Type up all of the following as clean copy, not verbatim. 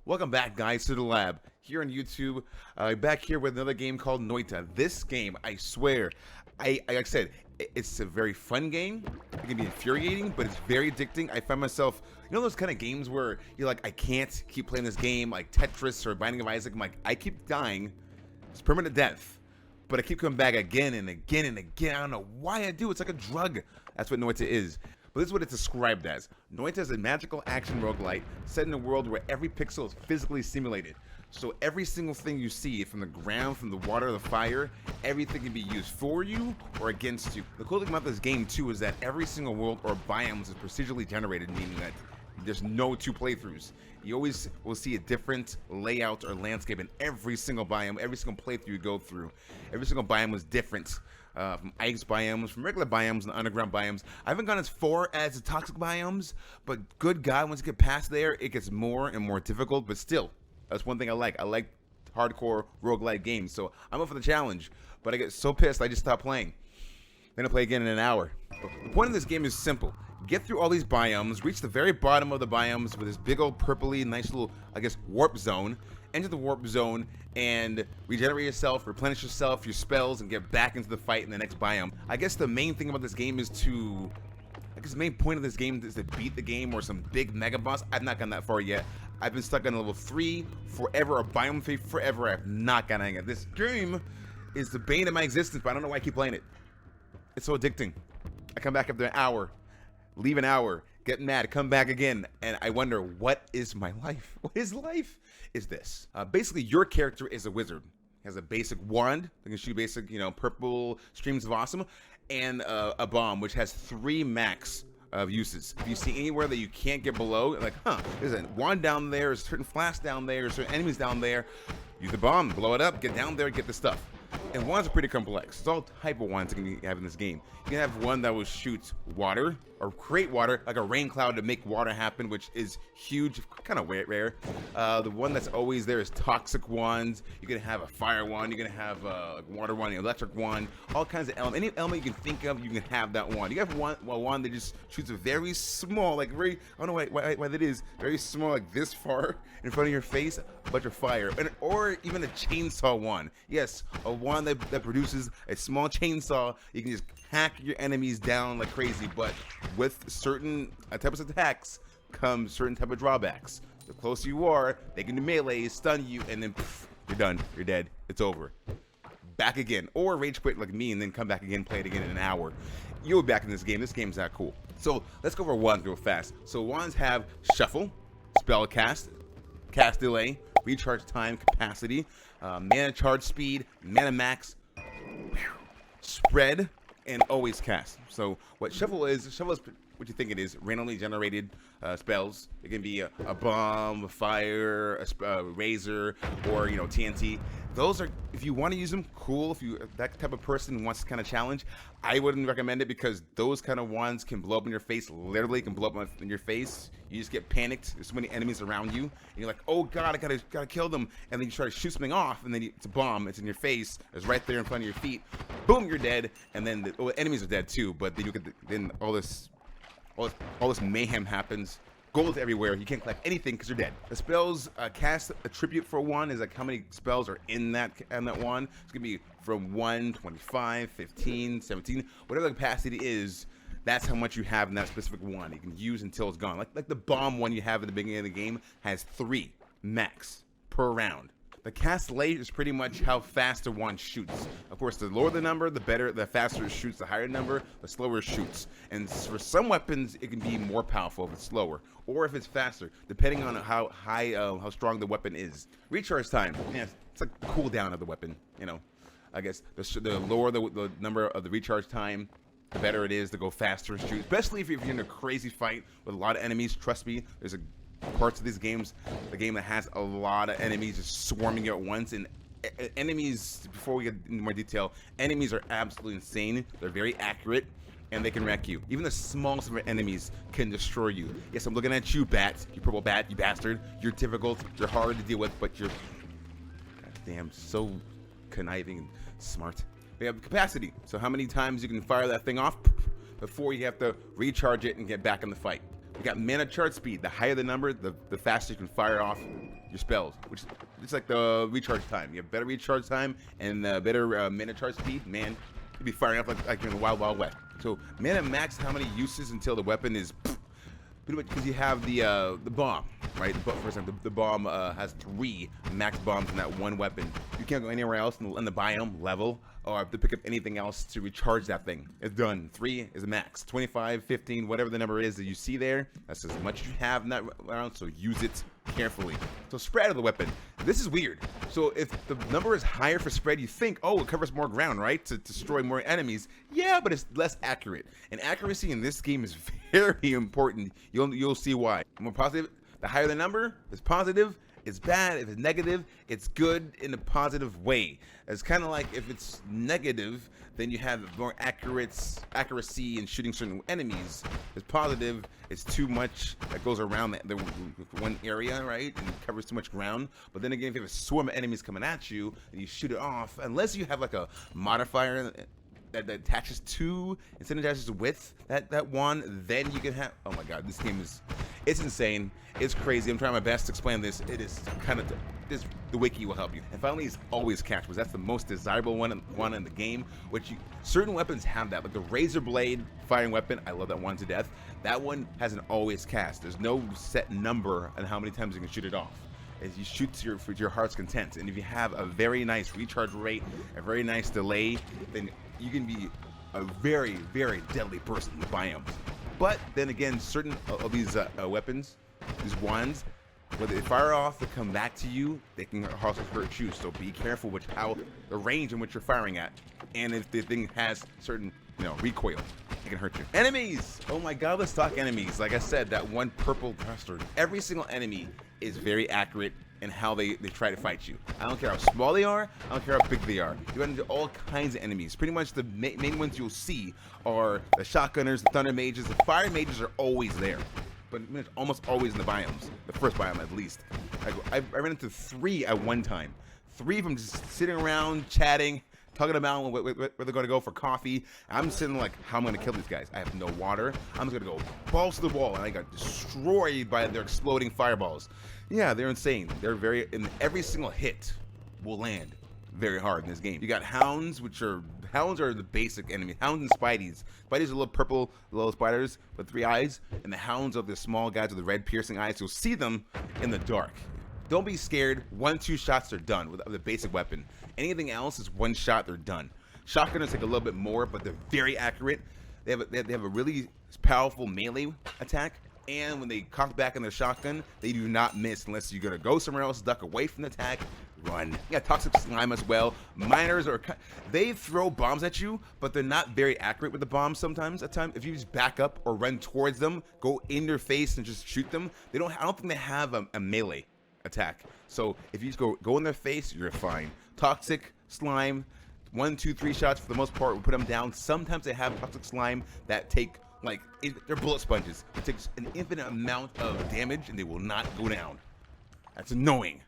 Welcome back, guys, to the lab here on YouTube. Back here with another game called Noita. This game, I swear, like I said, it's a very fun game. It can be infuriating, but it's very addicting. I find myself, you know, those kind of games where you're like, I can't keep playing this game, like Tetris or Binding of Isaac. I'm like, I keep dying. It's permanent death, but I keep coming back again and again and again. I don't know why I do. It's like a drug. That's what Noita is. But this is what it's described as. Noita is a magical action roguelite set in a world where every pixel is physically simulated. So every single thing you see, from the ground, from the water, the fire, everything can be used for you or against you. The cool thing about this game too is that every single world or biomes is procedurally generated, meaning that there's no two playthroughs. You always will see a different layout or landscape in every single biome, every single playthrough you go through. Every single biome is different. From ice biomes, from regular biomes, and underground biomes. I haven't gone as far as the toxic biomes, but good God, once you get past there, it gets more and more difficult, but still, that's one thing I like. I like hardcore roguelike games, so I'm up for the challenge, but I get so pissed I just stop playing. Then I play again in an hour. But the point of this game is simple. Get through all these biomes, reach the very bottom of the biomes with this big old purpley, nice little, I guess, warp zone. Enter the warp zone and regenerate yourself, replenish yourself, your spells, and get back into the fight in the next biome. I guess the main thing about this game is the main point of this game is to beat the game or some big mega boss. I've not gone that far yet. I've been stuck on level 3 forever, or biome 3 forever. I've not gotten it. This game is the bane of my existence, but I don't know why I keep playing it. It's so addicting. I come back after an hour, leave an hour, get mad, come back again, and I wonder, what is my life? What is life? Is this. Basically, your character is a wizard. He has a basic wand that can shoot basic, purple streams of awesome, and a bomb, which has 3 max of uses. If you see anywhere that you can't get below, like, there's a wand down there, there's a certain flask down there, there's certain enemies down there, use the bomb, blow it up, get down there, get the stuff. And wands are pretty complex. There's all type of wands you can have in this game. You can have one that will shoot water or create water, like a rain cloud to make water happen, which is huge, kind of rare. The one that's always there is toxic wands. You can have a fire wand. You can have a water wand, an electric wand, all kinds of elements. Any element you can think of, you can have that wand. You have one wand that just shoots a very small, like very, I don't know why that is, very small, like this far in front of your face, a bunch of fire. Or even a chainsaw wand. Yes, a wand that produces a small chainsaw. You can just hack your enemies down like crazy, but with certain types of attacks comes certain type of drawbacks. The closer you are, they can do melee, stun you, and then you're done. You're dead. It's over. Back again. Or rage quit like me and then come back again, play it again in an hour. You'll be back in this game. This game's that cool. So let's go over wands real fast. So wands have shuffle, spell cast delay, recharge time, capacity, mana charge speed, mana max, spread, and always cast. So what shuffle is what you think it is: randomly generated spells. It can be a bomb, a fire, a razor, or TNT. Those are, if you want to use them, cool. If you that type of person wants to kind of challenge, I wouldn't recommend it, because those kind of wands can blow up in your face. Literally can blow up in your face. You just get panicked. There's so many enemies around you, and you're like, oh God, I gotta kill them. And then you try to shoot something off, and then it's a bomb. It's in your face. It's right there in front of your feet. Boom, you're dead. And then the enemies are dead too. But then you get then all this mayhem happens. Gold everywhere. You can't collect anything because you're dead. The spells cast attribute for one is like how many spells are in that wand. It's gonna be from 1, 25, 15, 17, whatever the capacity is. That's how much you have in that specific wand. You can use until it's gone. Like the bomb one you have at the beginning of the game has 3 max per round. The cast rate is pretty much how fast the wand shoots. Of course, the lower the number, the better, the faster it shoots. The higher the number, the slower it shoots. And for some weapons, it can be more powerful if it's slower, or if it's faster, depending on how strong the weapon is. Recharge time, yeah, it's like cooldown of the weapon. I guess the lower the number of the recharge time, the better it is to go faster and shoot. Especially if you're in a crazy fight with a lot of enemies. Trust me, there's parts of these games, the game that has a lot of enemies just swarming you at once, and enemies, before we get into more detail, enemies are absolutely insane. They're very accurate, and they can wreck you. Even the smallest of enemies can destroy you. Yes, I'm looking at you, bat, you purple bat, you bastard. You're difficult, you're hard to deal with, but you're goddamn so conniving and smart. They have capacity, so how many times you can fire that thing off before you have to recharge it and get back in the fight. We got mana charge speed. The higher the number, the faster you can fire off your spells, which it's like the recharge time. You have better recharge time and better mana charge speed. Man, you'd be firing up like in the Wild Wild West. So mana max, how many uses until the weapon is pretty much, because you have the bomb, right? For example, the bomb has 3 max bombs in that one weapon. You can't go anywhere else in the biome level or have to pick up anything else to recharge that thing. It's done. 3 is the max. 25, 15, whatever the number is that you see there, that's as much as you have in that round, so use it carefully. So spread of the weapon. This is weird. So if the number is higher for spread, you think, oh, it covers more ground, right? To destroy more enemies. Yeah, but it's less accurate. And accuracy in this game is very important. You'll see why. More positive, the higher the number, it's positive. It's bad. If it's negative, it's good in a positive way. It's kind of like if it's negative, then you have more accuracy in shooting certain enemies. It's positive, it's too much that goes around the one area, right? And it covers too much ground. But then again, if you have a swarm of enemies coming at you and you shoot it off, unless you have like a modifier that attaches to, instead of attaches with that one, then you can have, oh my god, this game it's insane. It's crazy. I'm trying my best to explain this. It is kind of, the wiki will help you. And finally is always catch, because that's the most desirable one in the game, which certain weapons have that, like the razor blade firing weapon. I love that one to death. That one has an always cast. There's no set number on how many times you can shoot it off. As you shoot to your heart's content. And if you have a very nice recharge rate, a very nice delay, then you can be a very, very deadly person in the biomes. But then again, certain of these weapons, these wands, when they fire off, they come back to you, they can also hurt you. So be careful with how the range in which you're firing at. And if the thing has certain, recoil, it can hurt you. Enemies! Oh my god, let's talk enemies. Like I said, that one purple bastard. Every single enemy is very accurate in how they try to fight you. I don't care how small they are, I don't care how big they are. You run into all kinds of enemies. Pretty much the main ones you'll see are the shotgunners, the thunder mages. The fire mages are always there, but almost always in the biomes. The first biome at least. I ran into 3 at one time. 3 of them just sitting around chatting, talking about where they're going to go for coffee. I'm sitting like, how am I going to kill these guys? I have no water. I'm just going to go balls to the wall, and I got destroyed by their exploding fireballs. Yeah, they're insane. They're in every single hit will land very hard in this game. You got hounds, hounds are the basic enemy. Hounds and spideys. Spideys are little purple, little spiders with 3 eyes, and the hounds are the small guys with the red piercing eyes. You'll see them in the dark. Don't be scared. 1-2 shots, they're done with the basic weapon. Anything else is 1 shot, they're done. Shotgunners take a little bit more, but they're very accurate. They have a really powerful melee attack, and when they cock back in their shotgun, they do not miss unless you're gonna go somewhere else, duck away from the attack, run. You got toxic slime as well. Miners they throw bombs at you, but they're not very accurate with the bombs sometimes. At times, if you just back up or run towards them, go in their face and just shoot them, I don't think they have a melee attack. So if you just go in their face, you're fine. Toxic slime, 1, 2, 3 shots for the most part will put them down. Sometimes they have toxic slime that take they're bullet sponges. It takes an infinite amount of damage and they will not go down. That's annoying,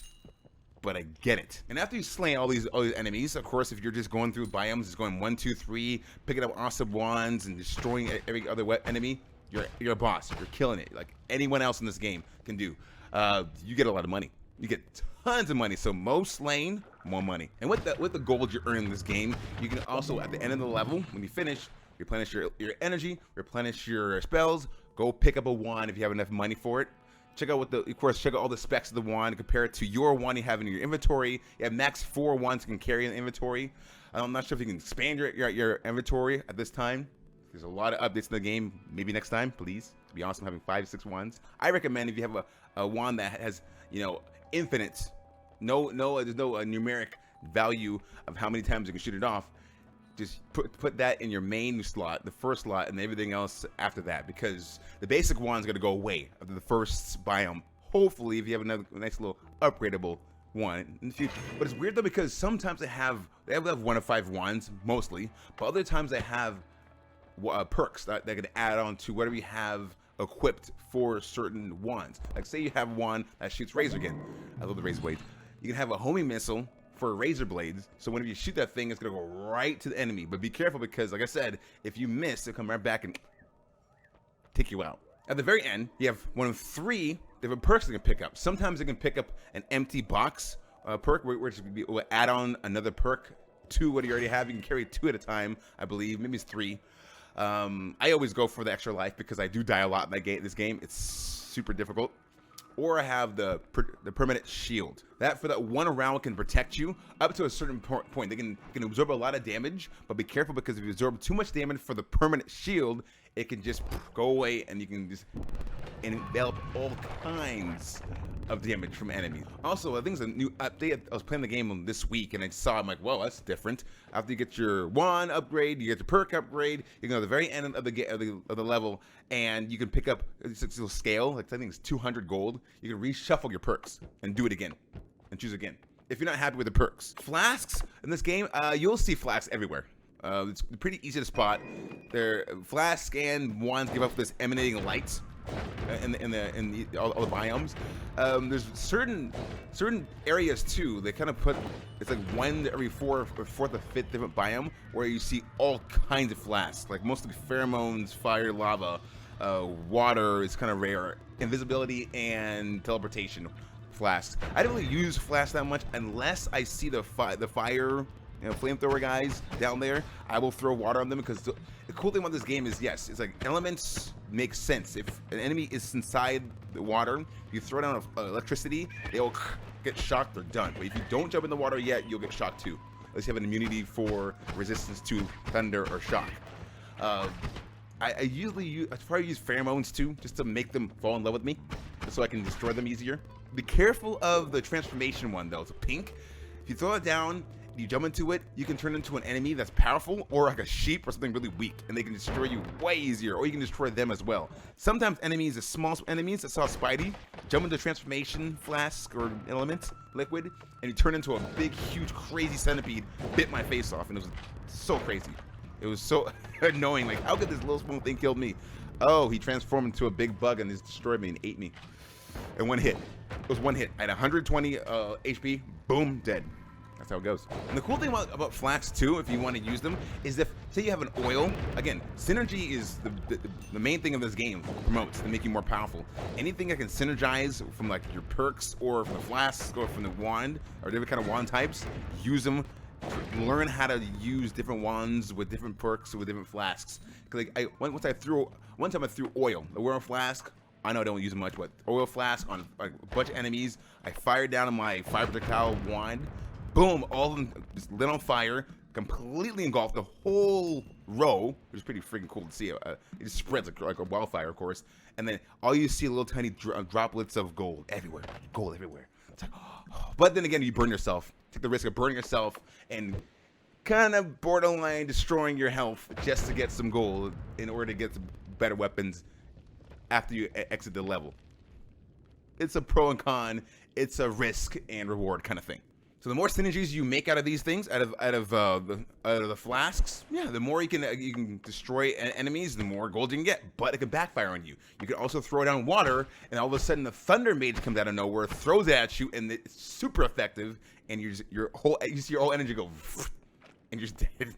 but I get it. And after you slay all these enemies, of course, if you're just going through biomes, it's going 1, 2, 3, picking up awesome wands and destroying every other enemy. You're a boss. You're killing it. Like anyone else in this game can do. You get a lot of money. You get tons of money. So more slain, more money. And with the gold you earn in this game, you can also at the end of the level, when you finish, replenish your energy, replenish your spells, go pick up a wand if you have enough money for it. Check out check out all the specs of the wand, compare it to your wand you have in your inventory. You have max 4 wands you can carry in the inventory. I'm not sure if you can expand your inventory at this time. There's a lot of updates in the game. Maybe next time, please. It'd be awesome having 5, 6 wands. I recommend if you have a wand that has, infinite, there's no numeric value of how many times you can shoot it off. Just put that in your main slot, the first slot, and everything else after that, because the basic one's gonna go away after the first biome. Hopefully, if you have another nice little upgradable one in the future. But it's weird though, because sometimes they have 1 of 5 wands mostly, but other times they have perks that they can add on to whatever you have equipped for certain wands. Like say you have one that shoots razor again. I love the razor blades. You can have a homing missile for razor blades, so whenever you shoot that thing, it's gonna go right to the enemy. But be careful, because like I said, if you miss, it'll come right back and take you out. At the very end, you have one of 3 different perks they can pick up. Sometimes they can pick up an empty box perk, which will add on another perk to what you already have. You can carry 2 at a time, I believe. Maybe it's 3. I always go for the extra life because I do die a lot in this game. It's super difficult. Or I have the permanent shield. That for that 1 round can protect you up to a certain point. They can absorb a lot of damage, but be careful because if you absorb too much damage for the permanent shield, it can just go away and you can just envelop all kinds of damage from enemies. Also, I think it's a new update. I was playing the game this week and I saw, I'm like, whoa, that's different. After you get your wand upgrade, you get the perk upgrade, you go to the very end of the level, and you can pick up it's a little scale, like I think it's 200 gold. You can reshuffle your perks and do it again and choose again if you're not happy with the perks. Flasks in this game, you'll see flasks everywhere. It's pretty easy to spot. Their flasks and wands give off this emanating light in all the biomes. There's certain areas too. They kind of put it's like 1 every 4th or 5th different biome where you see all kinds of flasks, like mostly pheromones, fire, lava, water is kind of rare, invisibility and teleportation flasks. I don't really use flasks that much unless I see the fire. Flamethrower guys down there, I will throw water on them because the cool thing about this game is, yes, it's like elements make sense. If an enemy is inside the water, if you throw down electricity, they'll get shocked or done. But if you don't jump in the water yet, you'll get shocked too. Unless you have an immunity for resistance to thunder or shock. I usually probably use pheromones too, just to make them fall in love with me, so I can destroy them easier. Be careful of the transformation one though. It's pink. If you throw it down, you jump into it, you can turn into an enemy that's powerful or like a sheep or something really weak, and they can destroy you way easier, or you can destroy them as well. Sometimes enemies, the small enemies, I saw Spidey jump into transformation flask or element liquid, and he turned into a big, huge, crazy centipede, bit my face off, and it was so crazy. It was so annoying. Like, how could this little small thing kill me? Oh, he transformed into a big bug and just destroyed me and ate me. And 1 hit. It was 1 hit. I had 120 HP. Boom, dead. That's how it goes. And the cool thing about flasks too, if you want to use them, is if, say you have an oil, again, synergy is the main thing of this game, promotes to make you more powerful. Anything that can synergize from like your perks or from the flasks or from the wand or different kind of wand types, use them. Learn how to use different wands with different perks with different flasks. Cause like one time I threw oil, the oil flask. I know I don't use it much, but oil flask on like a bunch of enemies. I fired down on my fire projectile wand. Boom! All of them just lit on fire, completely engulfed the whole row, which is pretty freaking cool to see. It just spreads like a wildfire, of course. And then all you see are little tiny droplets of gold everywhere. Gold everywhere. It's like, oh. But then again, you burn yourself. Take the risk of burning yourself and kind of borderline destroying your health just to get some gold in order to get some better weapons after you exit the level. It's a pro and con. It's a risk and reward kind of thing. So the more synergies you make out of these things, out of the flasks, yeah, the more you can destroy enemies, the more gold you can get. But it can backfire on you. You can also throw down water, and all of a sudden the Thunder Mage comes out of nowhere, throws it at you, and it's super effective. And you see your whole energy go, and you're just dead.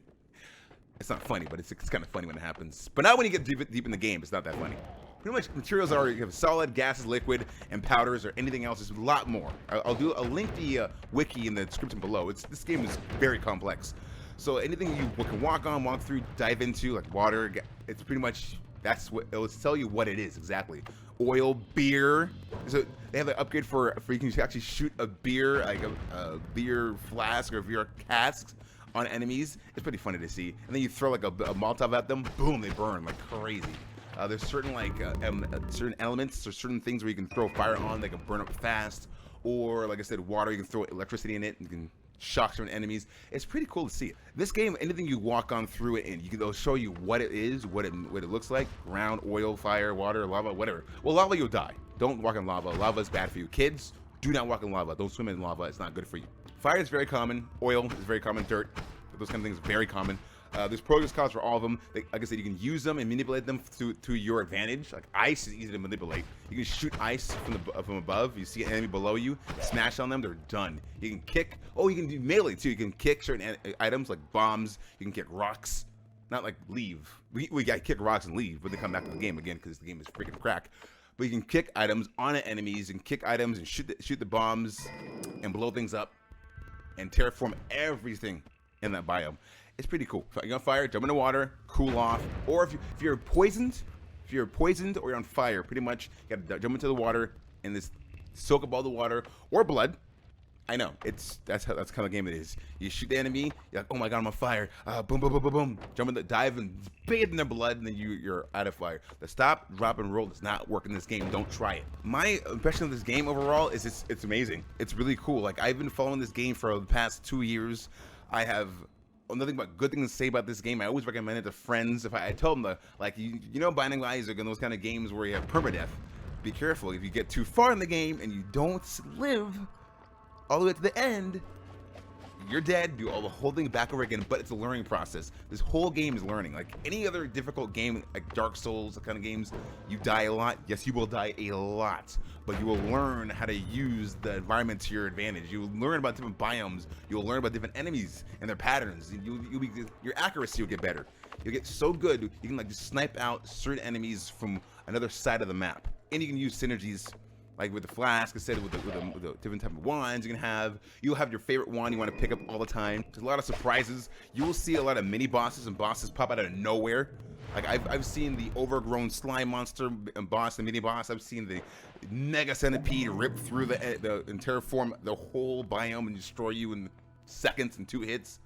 It's not funny, but it's kind of funny when it happens. But not when you get deep in the game. It's not that funny. Pretty much materials are you have solid, gases, liquid, and powders, or anything else. There's a lot more. I'll link the wiki in the description below. This game is very complex. So anything you can walk through, dive into, like water, it's pretty much that's what it'll tell you what it is exactly. Oil, beer. So they have an upgrade for you can actually shoot a beer, like a beer flask or beer casks on enemies. It's pretty funny to see. And then you throw like a Molotov at them, boom, they burn like crazy. There's certain certain elements or certain things where you can throw fire on, they can burn up fast, or like I said, water, you can throw electricity in it, and you can shock certain enemies. It's pretty cool to see. This game, anything you walk on through it, and they'll show you what it is, what it looks like: ground, oil, fire, water, lava, whatever. Well, lava, you'll die. Don't walk in lava. Lava is bad for you. Kids, do not walk in lava. Don't swim in lava. It's not good for you. Fire is very common. Oil is very common. Dirt, those kind of things, very common. There's progress cards for all of them. Like I said, you can use them and manipulate them to your advantage. Like ice is easy to manipulate. You can shoot ice from above. You see an enemy below you, smash on them, they're done. You can kick. Oh, you can do melee too. You can kick certain items like bombs. You can kick rocks. Not like leave. We got kick rocks and leave, but they come back to the game again because the game is freaking crack. but you can kick items on enemies and kick items and shoot the bombs and blow things up and terraform everything in that biome. It's pretty cool. If you're on fire, jump in the water, cool off, or if you're poisoned, or you're on fire, pretty much you gotta jump into the water and just soak up all the water or blood. I know that's kind of the game it is. You shoot the enemy, you're like, oh my god, I'm on fire. Boom, boom, boom, boom, boom. Jump in the dive and bathe in their blood, and then you're out of fire. The stop, drop, and roll does not work in this game. Don't try it. My impression of this game overall is it's amazing. It's really cool. Like, I've been following this game for the past 2 years. I have nothing but good things to say about this game. I always recommend it to friends. If I told them, like, you know, Binding of Isaac and those kind of games where you have permadeath, be careful. If you get too far in the game and you don't live all the way to the end, you're dead. Do all the whole thing back over again, but it's a learning process. This whole game is learning. Like any other difficult game, like Dark Souls, the kind of games, you die a lot. Yes, you will die a lot, but you will learn how to use the environment to your advantage. You will learn about different biomes. You will learn about different enemies and their patterns. Your accuracy will get better. You'll get so good, you can like just snipe out certain enemies from another side of the map, and you can use synergies. Like with the flask, instead with the different type of wands you can have. You'll have your favorite wand you want to pick up all the time. There's a lot of surprises. You will see a lot of mini bosses and bosses pop out of nowhere. Like I've seen the overgrown slime monster and boss and mini boss. I've seen the mega centipede rip through and terraform the whole biome and destroy you in seconds and 2 hits.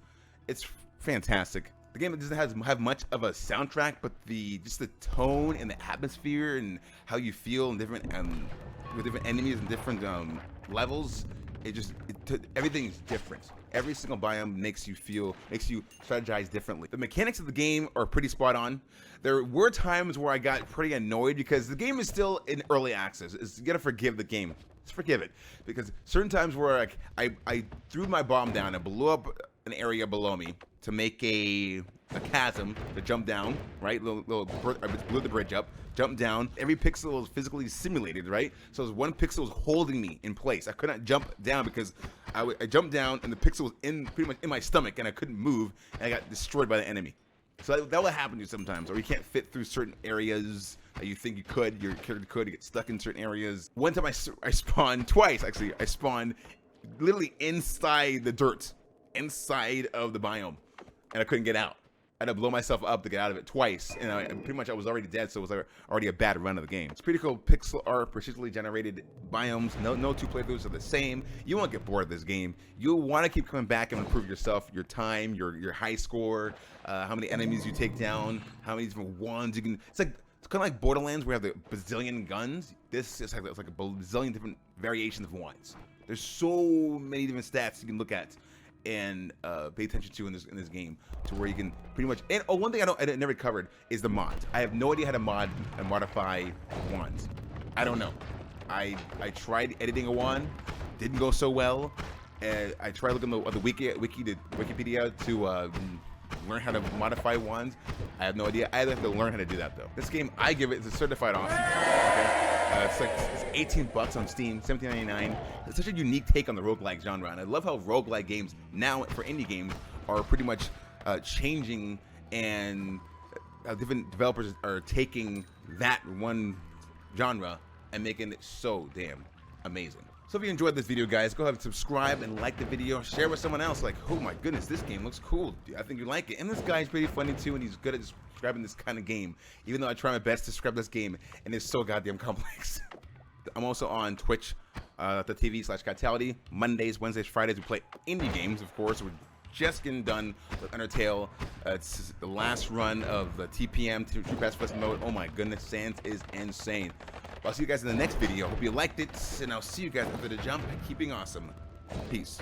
It's fantastic. The game doesn't have much of a soundtrack, but just the tone and the atmosphere and how you feel in different with different enemies and different levels, everything is different. Every single biome makes you strategize differently. The mechanics of the game are pretty spot on. There were times where I got pretty annoyed because the game is still in early access. You gotta forgive the game. Just forgive it, because certain times where like I threw my bomb down and blew up an area below me to make a chasm to jump down, right? I blew the bridge up, jumped down. Every pixel was physically simulated, right? So one pixel was holding me in place. I could not jump down because I jumped down and the pixel was pretty much in my stomach and I couldn't move, and I got destroyed by the enemy. So that will happen to you sometimes, or you can't fit through certain areas that you think you could. Your character could get stuck in certain areas. One time I spawned twice, actually. I spawned literally inside the dirt, inside of the biome, and I couldn't get out. I had to blow myself up to get out of it twice, and pretty much I was already dead, so it was already a bad run of the game. It's pretty cool pixel art, procedurally generated biomes. No 2 playthroughs are the same. You won't get bored of this game. You'll want to keep coming back and improve yourself, your time, your high score, how many enemies you take down, how many different wands you can. It's kind of like Borderlands, where you have the bazillion guns. This is like a bazillion different variations of wands. There's so many different stats you can look at and pay attention to in this game, to where you can pretty much. And one thing I never covered is the mods. I have no idea how to modify wands. I don't know. I tried editing a wand, didn't go so well. And I tried looking at the Wikipedia to learn how to modify wands. I have no idea. I have to learn how to do that though. This game, I give it's a certified awesome. Okay. It's 18 bucks on Steam, $17.99. It's such a unique take on the roguelike genre, and I love how roguelike games now, for indie games, are pretty much changing, and different developers are taking that one genre and making it so damn amazing. So if you enjoyed this video, guys, go ahead and subscribe and like the video. Share with someone else. Like, oh my goodness, this game looks cool. I think you like it. And this guy's pretty funny too, and he's good at describing this kind of game. Even though I try my best to describe this game, and it's so goddamn complex. I'm also on Twitch, .tv/Kaitality. Mondays, Wednesdays, Fridays, we play indie games, of course. We're just getting done with Undertale. It's the last run of the TPM, True Pacifist mode. Oh my goodness, Sans is insane. I'll see you guys in the next video. Hope you liked it, and I'll see you guys after the jump. Keep being awesome. Peace.